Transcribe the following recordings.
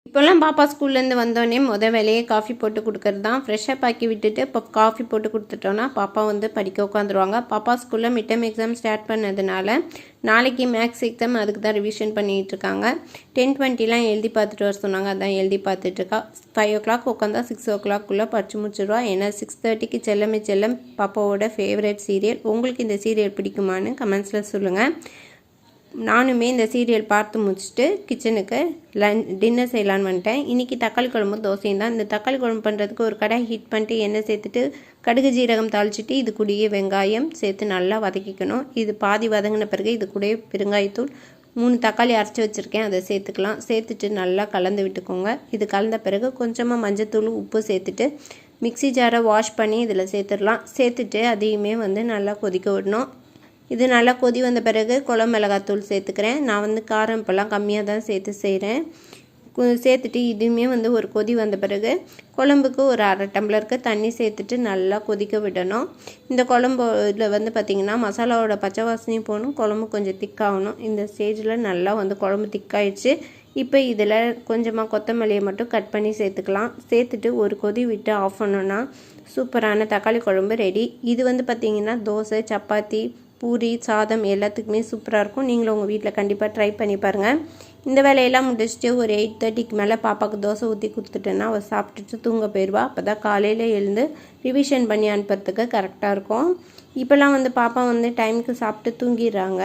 இப்போல்லாம் பாப்பா ஸ்கூல்லேருந்து வந்தோடனே வேலையே காஃபி போட்டு கொடுக்கறது தான். ஃப்ரெஷ்ஷப் ஆக்கி விட்டுட்டு இப்போ காஃபி போட்டு கொடுத்துட்டோன்னா பாப்பா படிக்க உட்காந்துருவாங்க. பாப்பா ஸ்கூலில் மிட் டர்ம் எக்ஸாம் ஸ்டார்ட் பண்ணதுனால நாளைக்கு மேக்ஸ் எக்ஸாம், அதுக்கு தான் ரிவிஷன் பண்ணிகிட்டு இருக்காங்க. 10:20 எழுதி பார்த்துட்டு வர சொன்னாங்க, அதான் எழுதி பார்த்துட்ருக்கா. 5 o'clock உட்காந்தா 6 o'clock படித்து முடிச்சிடுவா. ஏன்னா 6:30 செல்லமே செல்லம் பாப்பாவோட ஃபேவரட் சீரியல். உங்களுக்கு இந்த சீரியல் பிடிக்குமான்னு கமெண்ட்ஸில் சொல்லுங்கள். நானுமே இந்த சீரியல் பார்த்து முடிச்சுட்டு கிச்சனுக்கு டின்னர் செய்யலான்னு வந்துட்டேன். இன்றைக்கி தக்காளி குழம்பு தோசையும் தான். இந்த தக்காளி குழம்பு பண்ணுறதுக்கு ஒரு கடாய் ஹீட் பண்ணிட்டு எண்ணெய் சேர்த்துட்டு கடுகு ஜீரகம் தாளிச்சிட்டு இது கூடயே வெங்காயம் சேர்த்து நல்லா வதக்கிக்கணும். இது பாதி வதங்கின பிறகு இது கூட பெருங்காயத்தூள் 3 தக்காளி அரைச்சி வச்சுருக்கேன், அதை சேர்த்துக்கலாம். சேர்த்துட்டு நல்லா கலந்து விட்டுக்கோங்க. இது கலந்த பிறகு கொஞ்சமாக மஞ்சத்தூள் உப்பு சேர்த்துட்டு மிக்ஸி ஜாரை வாஷ் பண்ணி இதில் சேர்த்துடலாம். சேர்த்துட்டு அதையுமே நல்லா கொதிக்க விடணும். இது நல்லா கொதி வந்த பிறகு குழம்பு மிளகாத்தூள் சேர்த்துக்கிறேன். நான் காரம் இப்போல்லாம் கம்மியாக தான் சேர்த்து செய்கிறேன். சேர்த்துட்டு இதுவுமே ஒரு கொதி வந்த பிறகு குழம்புக்கு ஒரு 1/2 டம்ளருக்கு தண்ணி சேர்த்துட்டு நல்லா கொதிக்க விடணும். இந்த குழம்புல பார்த்திங்கன்னா மசாலாவோட பச்சை வாசனையும் போகணும், குழம்பு கொஞ்சம் திக்காகணும். இந்த ஸ்டேஜில் நல்லா குழம்பு திக்காயிடுச்சு. இப்போ இதில் கொஞ்சமாக கொத்தமல்லியை மட்டும் கட் பண்ணி சேர்த்துக்கலாம். சேர்த்துட்டு ஒரு கொதி விட்டு ஆஃப் பண்ணோன்னா சூப்பரான தக்காளி குழம்பு ரெடி. இது பார்த்திங்கன்னா தோசை, சப்பாத்தி, பூரி, சாதம் எல்லாத்துக்குமே சூப்பராக இருக்கும். நீங்களும் உங்கள் வீட்டில் கண்டிப்பாக ட்ரை பண்ணி பாருங்கள். இந்த வேலையெல்லாம் முடிச்சுட்டு ஒரு 8:30க்கு மேலே பாப்பாவுக்கு தோசை ஊற்றி கொடுத்துட்டேன்னா அவள் சாப்பிட்டுட்டு தூங்க போயிடுவா. அப்போ தான் காலையில் எழுந்து ரிவிஷன் பண்ணி அனுப்புறதுக்கு கரெக்டாக இருக்கும். இப்போல்லாம் பாப்பா டைமுக்கு சாப்பிட்டு தூங்கிடுறாங்க.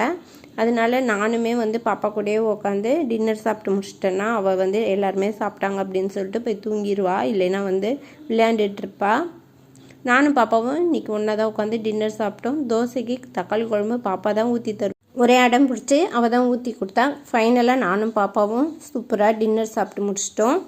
அதனால நானுமே பாப்பா கூடயே உட்காந்து டின்னர் சாப்பிட்டு முடிச்சிட்டேன்னா அவள் எல்லாருமே சாப்பிட்டாங்க அப்படின்னு சொல்லிட்டு போய் தூங்கிடுவா. இல்லைன்னா விளையாண்டுட்ருப்பா. நானும் பாப்பாவும் இன்றைக்கி ஒன்றா தான் உட்காந்து டின்னர் சாப்பிட்டோம். தோசைக்கு தக்காளி குழம்பு பாப்பா தான் ஊற்றி தரும். ஒரே அடம் பிடிச்சி அவள் தான் ஊற்றி கொடுத்தா. ஃபைனலாக நானும் பாப்பாவும் சூப்பராக டின்னர் சாப்பிட்டு முடிச்சிட்டோம்.